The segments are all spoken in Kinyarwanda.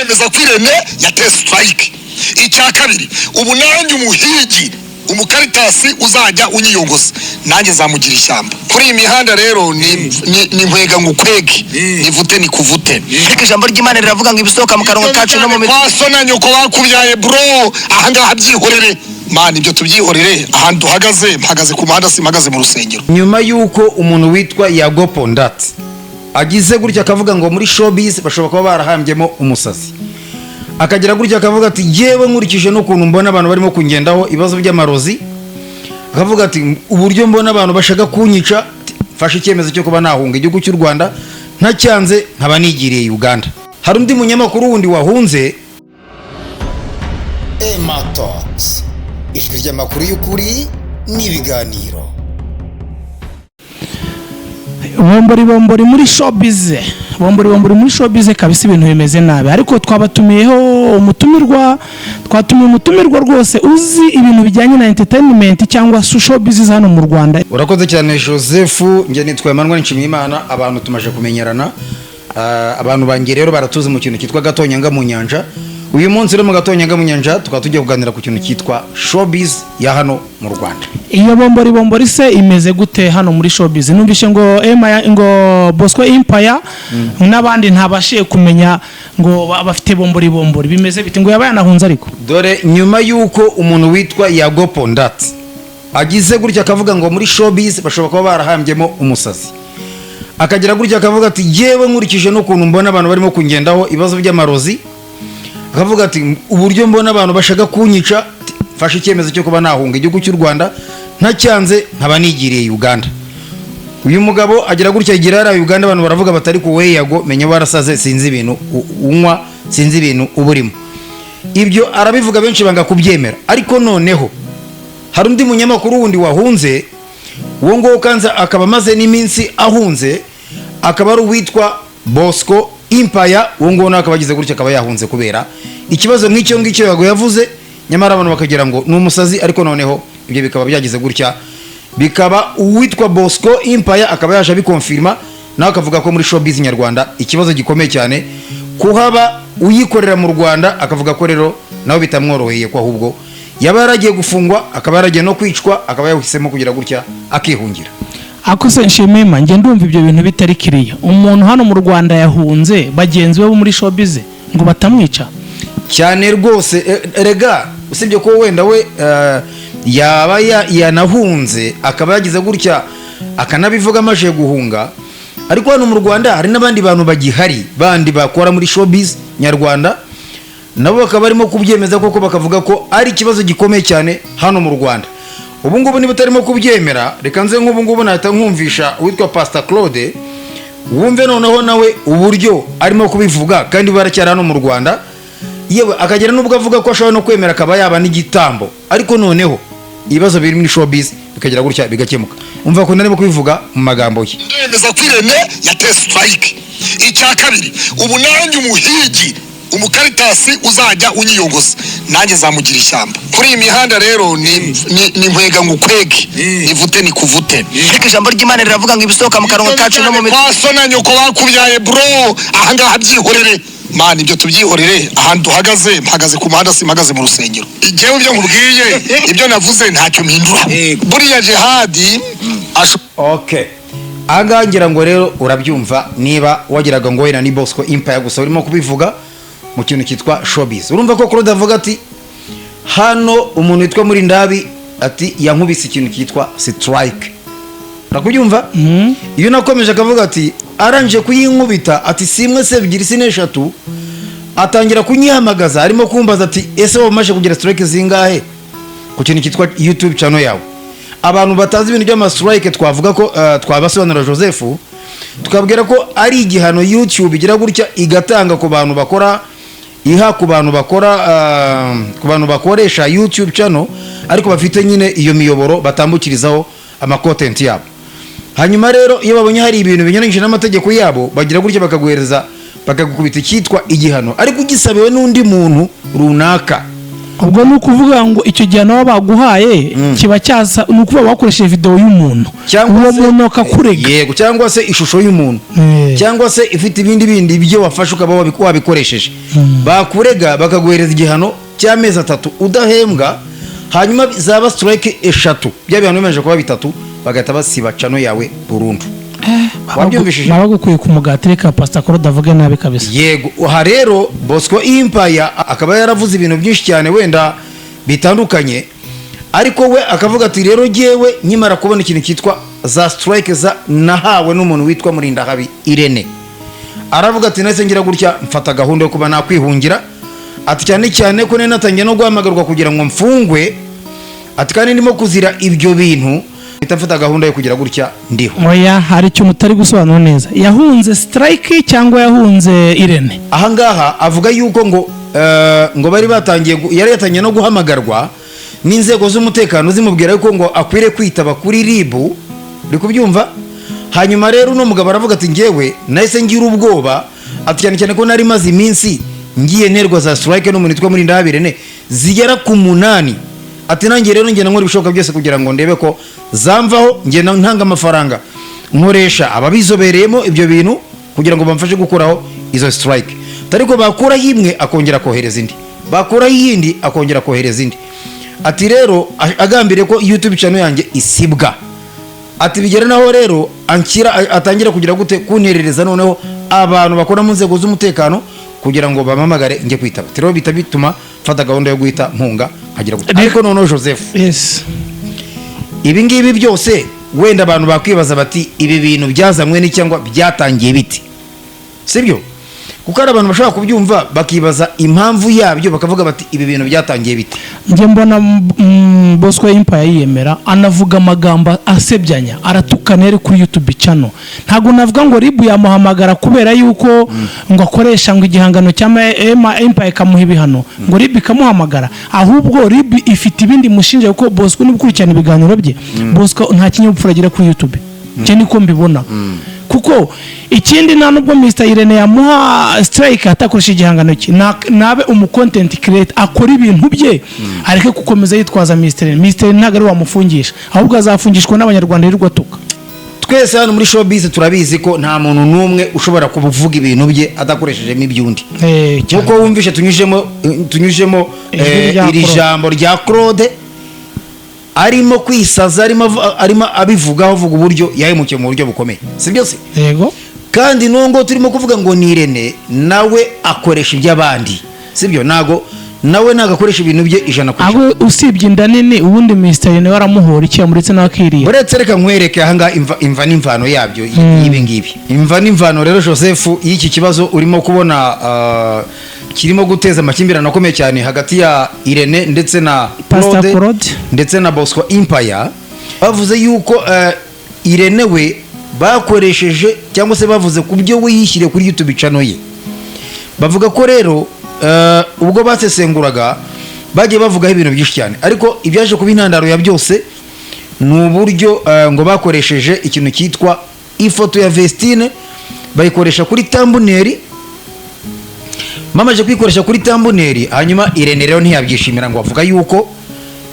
ndemeza kwirene yateye strike. Icya kabiri, ubu nanjye umuhigi umukaritasi uzajya unyiyongoza nanjye zamugira ishyamba. Kuri iyi mihanda rero ni nkwega ngukwege nivute nikuvute. Ariko ijambo ry'Imana riravuga ngo ibisohoka mu kanwa kacu no mu mitwe. Wasona nyoko bakubyaye bro, ahangaha byihorere man, ibyo tubyihorere. Ahantu mpagaze ku muhanda, simpagaze mu rusengero. Nyuma yuko umuntu witwa Yago Pondat agize gutya akavuga ngo muri showbiz bashobora kuba barahambyemo umusazi, akagira gutya akavuga ati yewe nkurikije n'ukuntu mbona abantu barimo kungendaho ibibazo by'amarozi, akavuga ati uburyo mbona abantu bashaka kunyica, fasha icyemezo cyo kuba nahunga igihugu cy'u Rwanda, ntacyanze nkaba nigiriye Uganda. Hari undi munyamakuru wundi wahunze, Ematox, ijwi ry'amakuru y'ukuri n'ibiganiro. bombori muri showbiz, bombori muri showbiz kabisa ibintu bimeze nabi. Ariko twabatumiyeho umutumirwa rwose uzi ibintu bijyanye na entertainment cyangwa showbiz hano mu Rwanda. Urakoze cyane Joseph, nge nitwa Emmanuel Nshimiyimana. Abantu tumaje kumenyerana, abantu bangiye rero baratuze mu kintu cyitwa Gatonyanga mu nyanja. Uyu munsi rero mu Gatonyanga mu nyanja tukaba tugiye kuganira ku kintu cyitwa showbiz ya hano mu Rwanda. Iyo bombori se imeze gute hano muri showbiz? Numvishe ngo Bosco Empire n'abandi ntabashiye kumenya ngo bafite bombori bimeze bite, ngo yabayanahunze. Ariko dore nyuma yuko umuntu witwa Yago Pondat agize gutya akavuga ngo muri showbiz bashobora kuba barahambyemo umusazi, akagira gutya akavuga ati yewe nkurikije n'ukuntu mbona abantu barimo kungendaho ibibazo by'amarozi, akavuga ati uburyo mbona abantu bashaka kunyica, fasha icyemezo cyo kuba nahunga igihugu cy'u Rwanda, ntacyanze nkaba nigiriye Uganda. Uyu mugabo agira gutya igira Uganda, abantu baravuga batari ku we Yago menya warasaze, sinzi ibintu unywa, sinzi ibintu uburimo. Ibyo arabivuga benshi banga kubyemera. Ariko noneho hari undi munyamakuru wundi wahunze, uwo ngo kanza akaba maze n'iminsi ahunze, akaba ari uwitwa Bosco Empire. Uwo ngo nakaba agize gutya akaba yahunze kubera ikibazo nk'icyo ngicyo Yago yavuze, nyamara abantu bakagira ngo ni umusazi. Ariko noneho ibyo bikaba byagize gutya, bikaba uwitwa Bosco Empire akaba yaje abikonfirma, nawe akavuga ko muri showbiz nyarwanda ikibazo gikomeye cyane kuhaba uyikorera mu Rwanda. Akavuga ko rero nawe bitamworoheye, ko ahubwo yaba yaragiye gufungwa, akaba yaragiye no kwicwa, akaba yahisemo kugira gutya akihungira. Akose Nshimiyimana, nge ndumva ibyo bintu bitari kiriya. Umuntu hano mu Rwanda yahunze, bagenzi be bo muri showbiz ngo batamwica cyane rwose. Erega usibye ko wenda we yaba yanahunze akaba yagize gutya akanabivuga amaje guhunga, ariko hano mu Rwanda hari n'abandi bantu bagihari bandi bakora muri showbiz nyarwanda, nabo bakaba barimo kubyemeza koko, bakavuga ko ari ikibazo gikomeye cyane hano mu Rwanda. Ubu ngubu niba utarimo kubyemera, reka nze nk'ubu ngubu nahita nkumvisha uwitwa Pastor Claude, wumve noneho nawe uburyo arimo kubivuga, kandi baracyari hano mu Rwanda. Yewe akagera nubwo avuga ko ashobora no kwemera akaba yaba n'igitambo, ariko noneho ibibazo biri muri showbiz bikagira gutya bigakemuka. Umva ko narimo kubivuga mu magambo ye. Ndemeza kwirene yateye strike. Icya kabiri, ubu nanjye umuhigi umukaritasi uzajya unyiyongoza nanjye zamugira ishyamba. Kuri iyi mihanda rero ni nkwega ngukwege nivute nikuvute. Ariko ijambo ry'Imana riravuga ngo ibisohoka mu kanwa kacu no mu mitwe. Wasona nyoko bakubyaye bro, ahangaha byihorere man, ibyo tubyihorere. Ahantu mpagaze ku muhanda, simpagaze mu rusengero. Igihe ibyo nkubwiye ibyo navuze ntacyo mpindura. Buriya jihadi Okay, agangira ngo rero urabyumva niba wagiraga ngo wena ni Bosco Empire gusa urimo kubivuga mu kintu cyitwa showbiz. Urumva ko Claude avuga ati hano umuntu witwa muri Ndabi ati yankubise ikintu cyitwa strike. Urakubyumva? Iyo nakomeje akavuga ati aranje kuyinkubita ati simwe se bigira sine eshatu, atangira kunyihamagaza arimo kumbaza ati ese wamaje kugira strike zingahe ku kintu cyitwa YouTube channel yawe. Abantu batazi ibintu by'ama strike twavuga ko twabasobanura Joseph, tukabwira ko ari igihano YouTube igira gutya igatanga ku bantu bakora ku bantu bakoresha YouTube channel ariko bafite nyine iyo miyoboro batambukirizaho ama content yabo. Hanyuma rero iyo babonye hari ibintu binyuranyije n'amategeko yabo, bagira gutya bakaguhereza bakagukubita cyitwa igihano, ariko ugisabiwe n'undi muntu runaka. ubwo ni ukuvuga ngo icyo gihe nabo baguhaye kiba cyasa ni ukuvuga bakoresheje video y'umuntu uwo muntu akakurega yego cyangwa se ishusho y'umuntu cyangwa se ifite ibindi byo wafashe ukaba wabikoresheje bakurega bakaguhereza igihano cy'amezi 3 udahembwa hanyuma zaba strike 3 by'abantu bimeje kuba 3 bagahita basiba chano yawe burundu wabyumvishije nabagukuye ku mugatire ka Pastor Claude avuge nabi kabisa yego aha rero Bosco Empire akaba yaravuze ibintu byinshi cyane wenda bitandukanye ariko we akavuga ati rero jewe nkimara kubona ikintu cyitwa za strike za nahawe n'umuntu witwa Murindahabi Irene aravuga ati nase ngira gutya mfata gahunda yo kuba nakwihungira ati cyane ko natangiye no guhamagarwa kugira ngo mfungwe ati kandi ndimo kuzira ibyo bintu bitafata gahunda yo kugira gutya ndiho oya hari icyo mutari gusobanura neza yahunze strike cyangwa yahunze Irene ahangaha avuga yuko ngo bari batangiye yari yatangiye no guhamagarwa n'inzego z'umutekano zimubwira yuko ngo akwire kwitaba kuri RIB uri kubyumva hanyuma rero no mugabo aravuga ati ngewe nahise ngira ubwoba ati cyane ko nari maze iminsi ngiye nterwa za strike n'umuntu witwa Murindahabi Irene zigera ku 8 ati nanjye rero ngena nkora ibishoboka byose kugira ngo ndebe ko zamvaho ngena ntanga amafaranga nkoresha ababizobereyemo ibyo bintu kugira ngo bamfashe gukuraho izo strike tariko bakura yimwe akongera kohereza indi bakura yindi akongera kohereza indi ati rero agambire ko YouTube channel yanjye isibwa ati bigera naho rero atangira kugira gute kunterereza noneho abantu bakora mu nzego z'umutekano kugira ngo bamamagare nge kwitaba tero bituma fata gahunda yo guhita mpunga agira gute ariko noneho Joseph yes ibi ngibi byose wenda abantu bakwibaza bati ibi bintu byazamwe ni cyangwa byatangiye biti sibyo kuko ari abantu bashaka kubyumva bakibaza impamvu yabyo bakavuga bati ibi bintu byatangiye biti nge mbona Bosco Empire yiyemera anavuga amagambo asebyanya aratukana ari kuri YouTube channel ntago navuga ngo RIB yamuhamagara kubera yuko ngo akoresha ngo igihangano cyama Empire kamuha ibihano ngo RIB kamuhamagara ahubwo RIB ifite ibindi mushinje kuko Bosco nibukurikirana ibiganiro bye Bosco nta kinyabupfura agira kuri YouTube cyo niko mbibona kuko ikindi nta nubwo Mr Irene yamuha strike atakoresha igihangano cye nabe content creator akora ibintu bye areke gukomeza yitwaza Mr Irene ntago ari wamufungisha ahubwo azafungishwa n'abanyarwanda yirirwa tuka twese hano muri showbiz turabizi ko nta muntu numwe ushobora kuvuga ibintu bye adakoreshejemo ibyundi kuko wumvishe tunyujemo iri jambo rya Claude arimo kwisaza arimo abivugaho vuga uburyo yahemukiye mu buryo bukomeye sibyo se yego kandi nongo turimo kuvuga ngo ni Irene nawe akoresha iby'abandi sibyo nawe nagakoresha ibintu bye 100%. Aho usibye inda nini ubundi Mr Irene waramuhora iki amuretse nakiriye uretse reka nkwereke ahanga imva n'imvano yabyo ibi ngibi imva n'imvano rero Joseph y'iki kibazo urimo kubona kirimo guteza amakimbirane akomeye cyane hagati ya Irene ndetse na Claude ndetse na Bosco Empire bavuze yuko Irene we bakoresheje cyangwa se bavuze ku byo we yishyire kuri YouTube channel ye bavuga ko rero ubwo basesenguraga bagiye bavugaho ibintu byinshi cyane ariko ibyaje kuba intandaro ya byose ni uburyo ngo bakoresheje ikintu cyitwa ifoto ya Vestine bayikoresha kuri thumbnail mamaje kwikoresha kuri thumbnail hanyuma Irene rero ntiyabyishimira ngo avuga yuko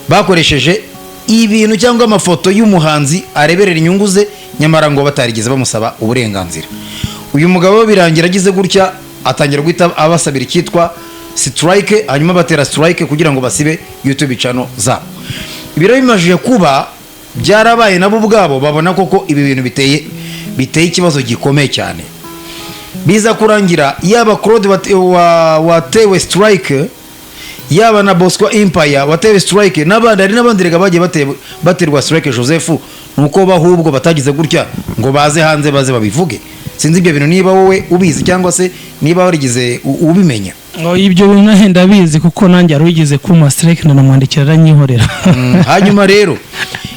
bakoresheje ibintu cyangwa amafoto y'umuhanzi areberera inyungu ze nyamara ngo batarigeze bamusaba uburenganzira uyu mugabo birangira agize gutya atangira guhita abasabira ikitwa strike hanyuma batera strike kugira ngo basibe YouTube channel zabo ibiro bimajije kuba byarabaye nabo ubwabo babona koko ibi bintu biteye ikibazo gikomeye cyane biza kurangira yaba Claude watewe strike yaba na Bosco Empire watewe strike n'abandi rega bagiye baterwa strike Joseph nuko bahubwo batagize gutya ngo baze hanze baze babivuge sinzi ibyo bintu niba wowe ubizi cyangwa se niba warigize ubimenya ibyo bintu nahenda bizi kuko nanjye arugize kuma strike nanamwandikira aranyihorera hanyuma rero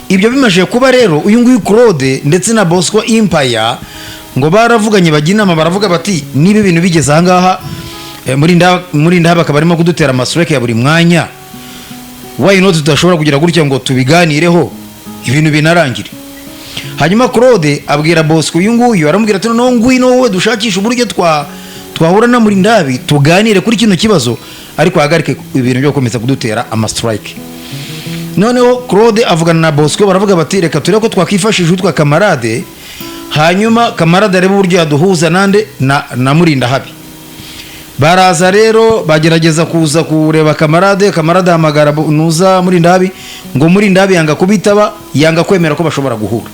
ibyo bimaje kuba rero uyu nguyu Claude ndetse na Bosco Empire ngo baravuganye baginama baravuga bati niba ibintu bigeze ahangaha muri nda bakaba barimo kudutera amastrike ya buri mwanya why not tudashobora kugira gutya ngo tubiganireho ibintu binarangire hanyuma Claude abwira Bosco uyu nguyu aramubwira ati no ngwino wowe dushakisha uburyo twahura na Murindahabi tuganire kuri kino kibazo ariko hagarike ibintu byo gukomeza kudutera ama strike. Noneho Claude avugana na Bosco baravuga bati reka tureko twakifashije utwa Kamarade, hanyuma Kamarade arebe uburyo yaduhuza nande na Murindahabi. Baraza rero bagerageza kuza kureba Kamarade hamagara nuza Murindahabi, ngo Murindahabi yanga kubitaba, yanga kwemera ko bashobora guhura.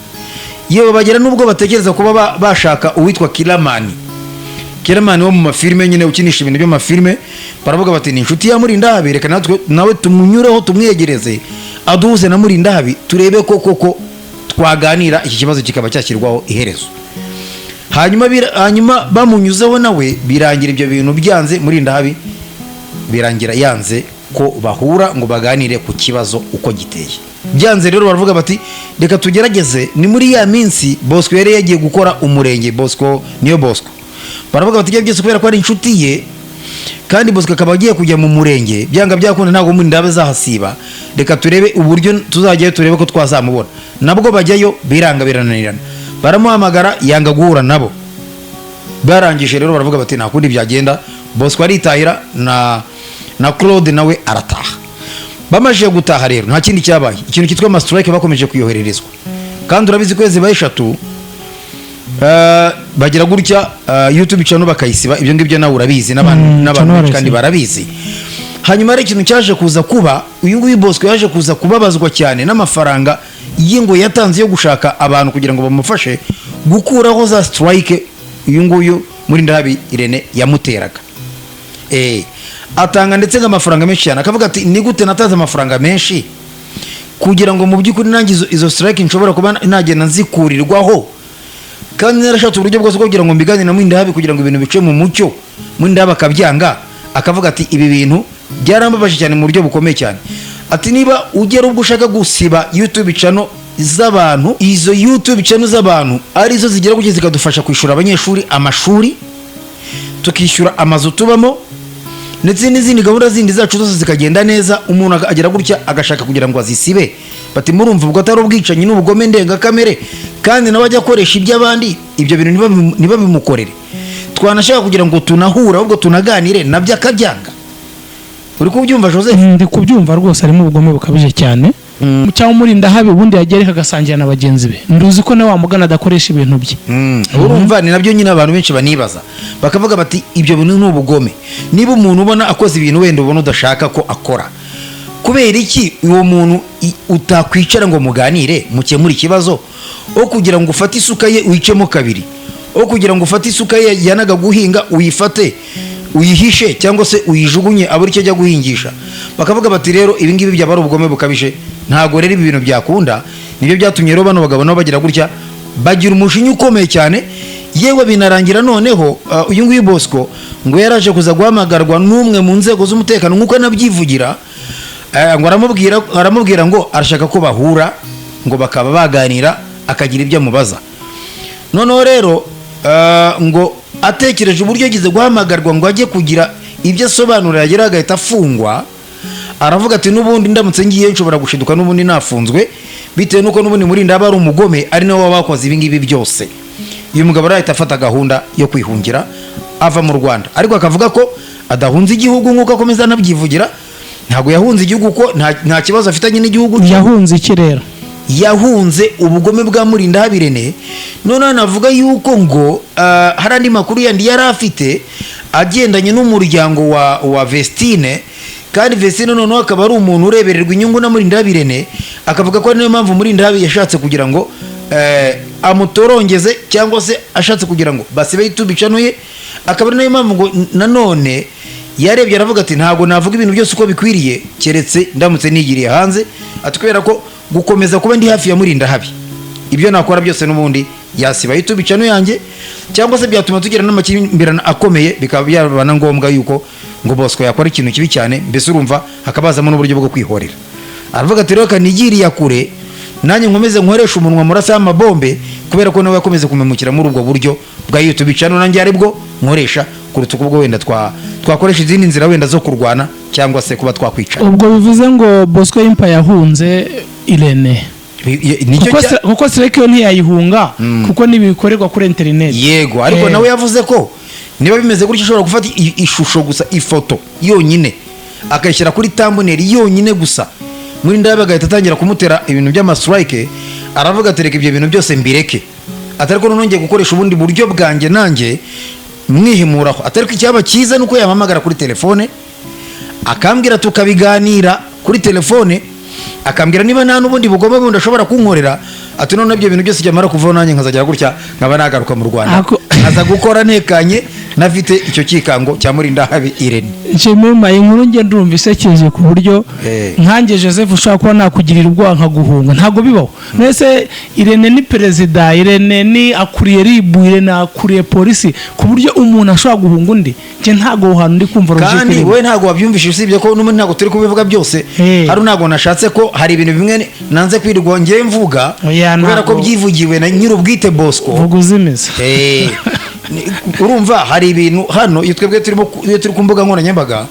Yewe bagera nubwo batekereza kuba bashaka uwitwa Kiramani wo mu mafilme nyine ukinisha ibintu byo mafilme, baravuga bati ni inshuti ya Murindahabi, reka nawe tumunyureho tumwegereze aduhuze na Murindahabi turebe koko twaganira iki kibazo kikaba cyashyirwaho iherezo. Hanyuma bamunyuzeho nawe birangira ibyo bintu byanze, Murindahabi birangira yanze ko bahura ngo baganire ku kibazo uko giteye. Byanze rero baravuga bati reka tugerageze, ni muri ya minsi Bosco yari yagiye gukora umurenge, Bosco niyo Bosco. Baravuga bati byose kubera ko ari inshuti ye kandi Bosco akaba agiye kujya mu murenge, byanga byakunda ntabwo Murindahabi zahasiba, reka turebe uburyo tuzajyayo turebe ko twazamubona. Nabwo bajyayo biranga birananirana, baramuhamagara yanga guhura nabo. Barangije rero baravuga bati nta kundi byagenda, Bosco aritahira na Claude nawe arataha. Bamaje gutaha rero nta kindi cyabaye, ikintu kitwa ama strike bakomeje kuyohererezwa, kandi urabizi kwezi ba 3 bagira gutya YouTube channel bakayisiba, ibyo ngibyo nawe urabizi n'abantu kandi barabizi. Hanyuma ari ikintu cyaje kuza kuba, uyu nguyu Bosco yaje kuza kubabazwa cyane n'amafaranga y'ingo yatanze yo gushaka abantu kugira ngo bamufashe gukuraho za strike uyu nguyu Murindahabi Irene yamuteraga. Atanga ndetse nk'amafaranga menshi cyane, akavuga ati ni gute natanze amafaranga menshi kugira ngo mu by'ukuri nangizo izo strike nshobora kuba nagenda nzikurirwaho, kandi narashatse uburyo bwose kugira ngo mbigane na Murindahabi kugira ngo ibintu bice mu mucyo. Murindahabi akabyanga, akavuga ati ibi bintu byarambabaje cyane mu buryo bukomeye cyane. Ati niba ugera ubwo ushaka gusiba YouTube channel z'abantu, izo YouTube channel z'abantu arizo zigera kugeza zikadufasha kwishura abanyeshuri amashuri, tukishyura amazu tubamo, ndetse n'izindi gahunda zindi zacu zose zikagenda neza, umuntu agera gutya agashaka kugira ngo azisibe. Bati murumva ubwo atari ubwicanyi n'ubugome ndengakamere, kandi nawe ajya akoresha iby'abandi, ibyo bintu niba bimukorere. Twanashaka kugira ngo tunahura ahubwo tunaganire, nabyo akabyanga. Uri kubyumva Joseph? Ndi kubyumva rwose, arimo ubugome bukabije cyane. Cyangwa Murindahabi ubundi yagereka agasangira na bagenzi be, nduzi ko nawe wamugana adakoresha ibintu bye. Urumva ni nabyo nyine abantu benshi banibaza, bakavuga bati ibyo bintu n'ubugome. Niba umuntu ubona akoze ibintu wenda ubona udashaka ko akora, kubera iki uwo muntu utakwicara ngo muganire mukemure ikibazo, o kugira ngo ufate isuka ye uyicemo kabiri, o kugira ngo ufate isuka ye yanaga guhinga uyifate uyihishe cyangwa se uyijugunye aburi cyo ajya guhingisha. Bakavuga bati rero ibi ngibi byaba ari ubugome bukabije, ntago rero ibi bintu byakunda. Nibyo byatumye rero bano bagabo nabo bagira gutya, bagira umushinyi ukomeye cyane. Yewe binarangira noneho uyu nguyu Bosco ngo yaraje kuza guhamagarwa n'umwe mu nzego z'umutekano nk'uko nabyivugira, ngo aramubwira ngo arashaka ko bahura ngo bakaba baganira, akagira ibyo amubaza. Noneho rero ngo atekereje uburyo yagize guhamagarwa ngo ajye kugira ibyo asobanura, yagera agahita afungwa. Aravuga ati n'ubundi ndamutse ngiye nshobora gushiduka n'ubundi nafunzwe, bitewe nuko n'ubundi Murindahabi ari umugome, ari nawe wabakoze ibi ngibi byose. Uyu mugabo arahita afata gahunda yo kwihungira ava mu Rwanda, ariko akavuga ko adahunze igihugu nk'uko akomeza anabyivugira. Ntabwo yahunze igihugu ko nta kibazo afitanye n'igihugu. Yahunze iki rero? Yahunze ubugome bwa Murindahabi Irene. None navuga yuko ngo hari andi makuru yandi yari afite agendanye n'umuryango wa Vestine, kandi Vestine noneho akaba ari umuntu urebererwa inyungu na Murindahabi Irene. Akavuga ko niyo mpamvu Murindahabi yashatse kugira ngo amutorongeze cyangwa se ashatse kugira ngo basibe YouTube channel ye. Akaba ari nayo mpamvu ngo nanone yarebye aravuga ati ntabwo navuga ibintu byose uko bikwiriye keretse ndamutse nigiriye hanze. Ati kubera ko gukomeza kuba ndi hafi ya Murindahabi, ibyo nakora byose n'ubundi yasiba YouTube channel yanjye, cyangwa se byatuma tugira n'amakimbirane akomeye, bikaba byabana ngombwa yuko ngo Bosco yakora ikintu kibi cyane, mbese urumva hakabazamo n'uburyo bwo kwihorera. Aravuga ati rero kanigiriye kure, nanjye nkomeze nkoresha umunwa murasa y'amabombe, kubera ko nawe yakomeze kumemukira muri ubwo buryo bwa YouTube channel, nanjye aribwo nkoresha kuruta ubwo wenda twakoresha izindi nzira wenda zo kurwana cyangwa se kuba twakwica. Ubwo bivuze ngo Bosco Empire yahunze Irene, kuko strike yo ntiyayihunga kuko nibikorerwa kuri internet. Yego, ariko nawe yavuze ko niba bimeze gutyo ushobora gufata ishusho gusa, ifoto yonyine akayishyira kuri thumbnail yonyine gusa, muri ndabe agahita atangira kumutera ibintu by'amastrike, aravuga atereka ibyo bintu byose mbireke, atari ko nongeye gukoresha ubundi buryo bwanjye nanjye mwihimuraho. Atari ko icyaba cyiza nuko yampamagara kuri telefone akambwira tukabiganira kuri telefone, akambwira niba nta n'ubundi bugomba bundi ashobora kunkorera, ati none ibyo bintu byose cyamara kuvaho nanjye nkazagera gutya nkaba nagaruka mu Rwanda nkaza gukora ntekanye nafite icyo kikango cya Murindahabi Irene. Nshimima inkuru nge ndumva isekeje ku buryo nkanjye Joseph ushaka kuba nakugirira ubwoba nkaguhunga, ntago bibaho. Nese Irene ni perezida, Irene ni akuriye RIB, Irene akuriye polisi, ku buryo umuntu ashobora guhunga undi. Nje ntago hano ndi kumva logique. Kandi we ntago wabyumvishije, usibye ko n'umuntu ntago turi kubivuga byose. Hari ntago nashatse ko hari ibintu bimwe nanze kwirirwa ngiye mvuga kubera ko byivugiwe na nyir'ubwite Bosco. Vuguzimiza. Urumva hari ibintu hano iyo twebwe turi ku mbuga nkoranyambaga,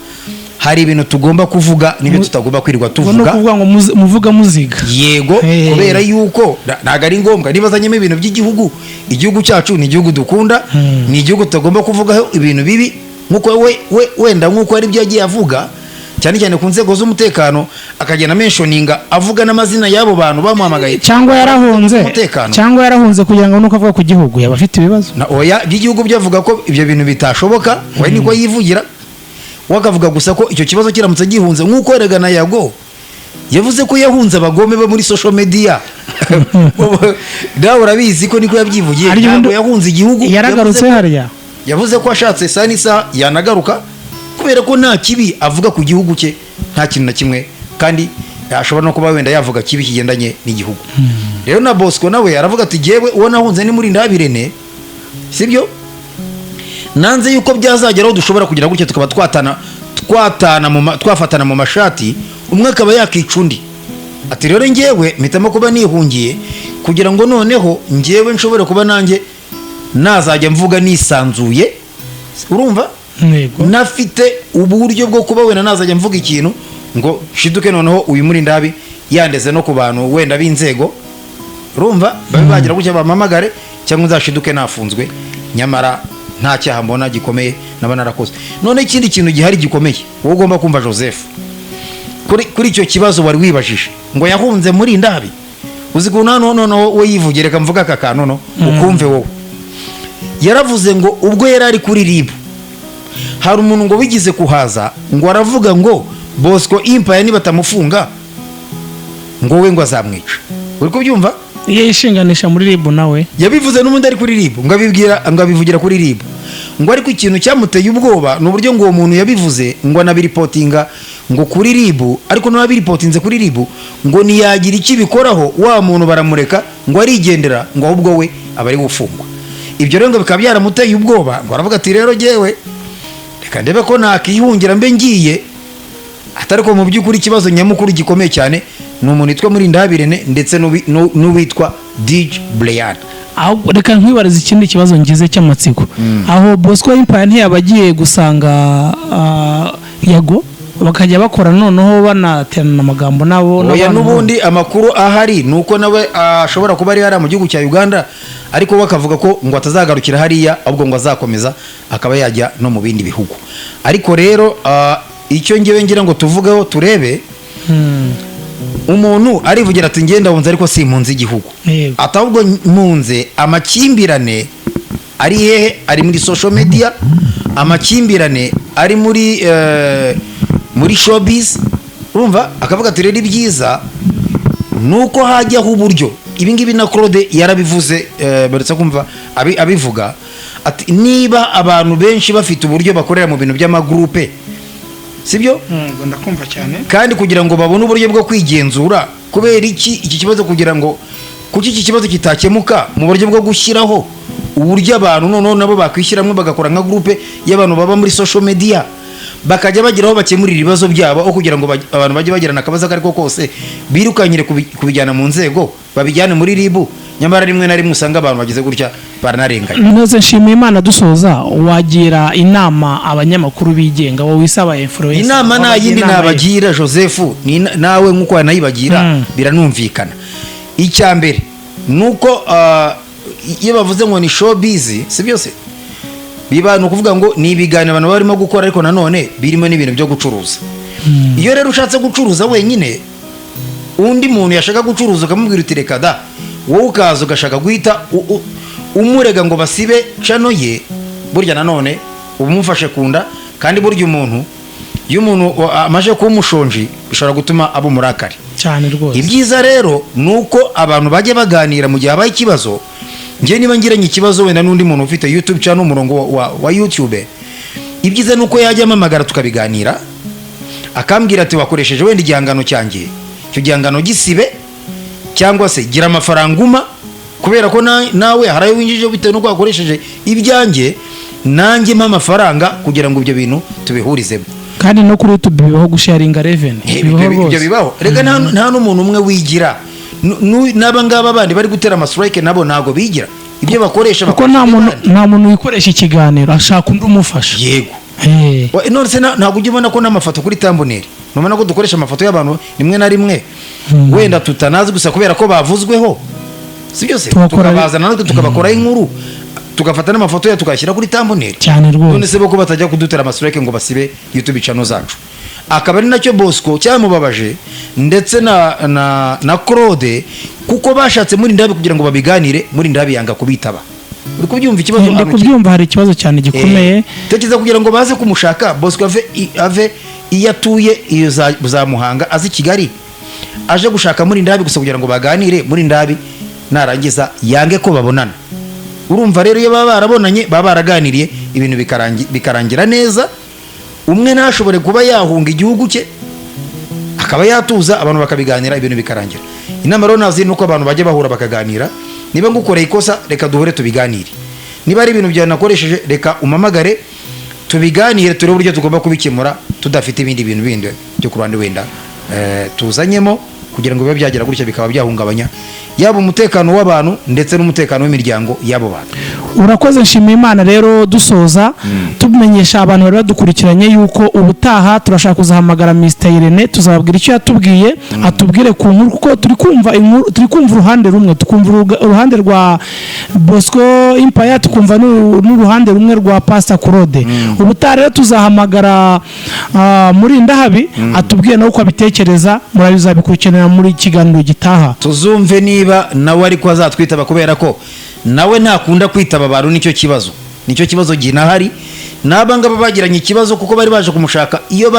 hari ibintu tugomba kuvuga n'ibyo tutagomba kwirirwa tuvuga. No kuvuga ngo muvuga muziga. Yego, kubera yuko ntago ari ngombwa niba zanyemo ibintu by'igihugu. Igihugu cyacu ni igihugu dukunda, ni igihugu tutagomba kuvugaho ibintu bibi nkuko wenda nkuko ari byo yagiye avuga, cyane cyane ku nzego z'umutekano, akagenda mentioninga avuga n'amazina y'abo bantu bamuhamagaye, cyangwa yarahunze kugira ngo nuko avuga ku gihugu yaba afite ibibazo. Oya, by'igihugu byavuga ko ibyo bintu bitashoboka, we niko yivugira, wakavuga gusa ko icyo kibazo kiramutse gihunze nkuko Eregana Yago yavuze ko yahunze abagome bo muri social media. Nawe urabizi ko niko yabyivugiye, ntabwo yahunze igihugu. Yaragarutse harya yavuze ko ashatse sanisa yanagaruka kubera ko nta kibi avuga ku gihugu cye, nta kintu na kimwe, kandi ashobora no kuba wenda yavuga kibi kigendanye n'igihugu. Rero na Bosco nawe aravuga ati jewe uwo nahunze ni Murindahabi Irene, sibyo nanze yuko byazageraho dushobora kugira gutya tukaba twafatana mu mashati, umwe akaba yakica undi. Ati rero ngewe mpitamo kuba nihungiye kugira ngo noneho ngewe nshobore kuba nanjye nazajya mvuga nisanzuye, urumva nafite uburyo bwo kuba wenda nazajya mvuga ikintu ngo shiduke noneho uyu Murindahabi yandeze no ku bantu wenda b'inzego, urumva babe bagira gutya bamamagare, cyangwa nzashiduke nafunzwe nyamara nta cyaha mbona gikomeye naba narakoze. None ikindi kintu gihari gikomeye wowe ugomba kumva Joseph kuri icyo kibazo wari wibajije ngo yahunze Murindahabi, uzi ko noneho we yivugira, reka mvuga aka kantu no ukumve wowe. Yaravuze ngo ubwo yari ari kuri RIB hari umuntu ngo wigize kuhaza ngo aravuga ngo Bosco Empire nibatamufunga ngo we ngo azamwica. Uri kubyumva? yishinganisha muri RIB nawe yabivuze n'umundi ari kuri RIB ngo abivugira kuri RIB ngo ariko ikintu cyamuteye ubwoba n'uburyo ngo uwo muntu yabivuze ngo anabiripotinga ngo kuri RIB, ariko n'abiripotinze kuri RIB ngo niyagira ikibikoraho wa muntu baramureka ngo arigendera ngo ahubwo we aba ari gufungwa. Ibyo rero ngo bikaba byaramuteye ubwoba, ngo aravuga ati rero jewe reka ndebe ko nakihungira mbe ngiye. Atari ko mu by'ukuri ikibazo nyamukuru gikomeye cyane ni umuntu witwa Murindahabi Irene ndetse n'uwitwa DJ Brian. aho reka nkwibariza ikindi kibazo ngize cy'amatsiko. Aho Bosco Empire ntiyabagiye gusanga Yago bakajya bakora noneho banaterana amagambo nabo. Oya, n'ubundi amakuru ahari nuko nawe ashobora kuba ari hariya mu gihugu cya Uganda, ariko bakavuga ko ngo atazagarukira hariya ahubwo ngo azakomeza akaba yajya no mu bindi bihugu. Ariko rero icyo ngewe ngira ngo tuvugeho turebe, umuntu arivugira ati ngenda wunze ariko si impunzi igihugu, atahubwo mpunze amakimbirane ari hehe? Ari muri social media, amakimbirane ari muri showbiz, urumva? Akavuga ati rero ibyiza nuko hajyaho uburyo. Ibi ngibi na Claude yarabivuze, baretse kumva abivuga ati niba abantu benshi bafite uburyo bakorera mu bintu by'amagroupe, sibyo? Ndakumva cyane. Kandi kugira ngo babone uburyo bwo kwigenzura, kubera iki kibazo, kugira ngo kuki iki kibazo kitakemuka mu buryo bwo gushyiraho uburyo abantu noneho nabo bakwishyiramo bagakora nka groupe y'abantu baba muri social media, bakajya bagiraho bakemurira ibibazo byabo, aho kugira ngo abantu bajye bagirana akabazo kariko kose birukanyire kubijyana mu nzego babijyane muri RIB, nyamara rimwe na rimwe usanga abantu bagize gutya baranarenganya. Nose nshimiye Imana dusoza, wagira inama abanyamakuru bigenga wowe wisaba influencer. Inama nta yindi nabagira Joseph, nawe nkuko wanayibagira biranumvikana. Icyambere nuko iyo bavuze ngo ni showbiz, si byose biba ni ukuvuga ngo ni ibiganiro abantu barimo gukora ariko nanone birimo n'ibintu byo gucuruza. Iyo rero ushatse gucuruza wenyine undi muntu yashaka gucuruza ukamubwira uti reka da, wowe ukaza ugashaka guhita umurega ngo basibe cano ye, burya nanone uba umufashe kunda. Kandi burya iyo umuntu amaje kuba umushonji bishobora gutuma aba umurakari cyane rwose. Ibyiza rero ni uko abantu bajya baganira mu gihe habaye ikibazo. Njye niba ngiranye ikibazo wenda n'undi muntu ufite YouTube channel, umurongo wa YouTube, ibyiza ni uko yajya amamagara tukabiganira, akambwira ati wakoresheje wenda igihangano cyanjye, icyo gihangano gisibe cyangwa se gira amafaranga uma, kubera ko nawe harayo winjije bitewe n'uko wakoresheje ibyanjye, nanjye mpa amafaranga kugira ngo ibyo bintu tubihurizemo. Kandi no kuri YouTube bibaho gusharinga revenue, ibyo bibaho. Rega nta n'umuntu umwe wigira, n'aba ngaba bandi bari gutera amastrike nabo ntago bigira ibyo bakoresha, kuko nta muntu wikoresha ikiganiro ashaka undi umufasha. Yego. None se ntabwo ujya ubona ko n'amafoto kuri thumbnail, nubona ko dukoresha amafoto y'abantu rimwe na rimwe wenda tutanazi gusa kubera ko bavuzweho, si byose tukabazana natwe tukabakoraho inkuru, tugafata n'amafoto ya tukashyira kuri thumbnail cyane rwose. None se boko batajya kudutera amastrike ngo basibe YouTube channel zacu. Akaba ari nacyo Bosco cyamubabaje ndetse na Claude, kuko bashatse muri ndabi kugira ngo babiganire, muri ndabi yanga kubitaba. Uri kubyumva ikibazo? Ndi kubyumva, hari ikibazo cyane gikomeye. Tekereza kugira ngo baze kumushaka Bosco ave iyo atuye iyo za Muhanga azi Kigali, aje gushaka muri ndabi gusa kugira ngo baganire muri ndabi, narangiza yange ko babonana. Urumva rero iyo baba barabonanye baba baraganiriye ibintu bikarangira neza, umwe ntashobore kuba yahunga igihugu cye akaba yatuza, abantu bakabiganira ibintu bikarangira. Inama rero nazi nuko abantu bajya bahura bakaganira, niba ngukoreye ikosa reka duhure tubiganire, niba ari ibintu byanakoresheje reka umamagare tubiganire, turebe uburyo tugomba kubikemura tudafite ibindi bintu bindi byo ku ruhande wenda tuzanyemo, kugira ngo bibe byagera gutya bikaba byahungabanya yaba umutekano w'abantu ndetse n'umutekano w'imiryango y'abo bantu. Urakoze, nshimiye Imana. Rero dusoza tumenyesha abantu bari badukurikiranye yuko ubutaha turashaka kuzahamagara Mr Irene, tuzababwira icyo yatubwiye, atubwire ku nkuru, kuko turi kumva uruhande rumwe, tukumva uruhande rwa Bosco Empire, tukumva n'uruhande rumwe rwa Pastor Claude. Ubutaha rero tuzahamagara muri Ndahabi atubwiye nawe uko abitekereza, murabizabikurikirana muri kiganiro gitaha, tuzumve niba nawe ariko azatwitaba, kubera ko nawe ntakunda kwitaba abantu. Nicyo kibazo ginahari. N'abangaba bagiranye ikibazo kuko bari baje kumushaka, iyo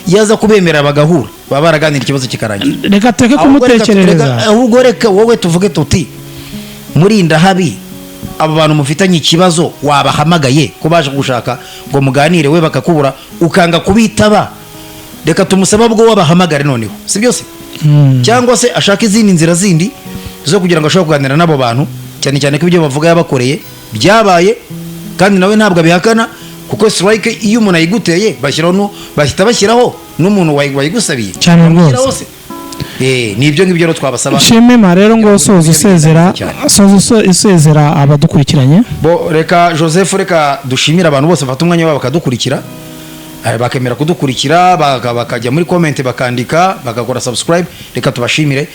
yaza kubemera bagahura baba baraganira ikibazo kikarangira. Reka tureke kumutekerereza, ahubwo reka wowe tuvuge tuti muri Ndahabi abo bantu mufitanye ikibazo wabahamagaye ko baje gushaka ngo muganire, we bakakubura ukanga kubitaba, reka tumusaba bwo wabahamagare noneho, si byose? Cyangwa se ashaka izindi nzira zindi zo kugira ngo ashobore kuganira n'abo bantu, cyane cyane ko ibyo bavuga yabakoreye byabaye, kandi nawe ntabwo abihakana, kuko strike iyo umuntu ayiguteye bahita bashyiraho n'umuntu wayigusabiye cyane rwose. Nibyo ngibyo rero twabasaba. Nshimema rero ngo soza usezera abadukurikiranye. Reka Joseph, reka dushimira abantu bose bafata umwanya wabo bakadukurikira, bakemera kudukurikira, bakajya muri comment bakandika, bagakora subscribe, reka tubashimire.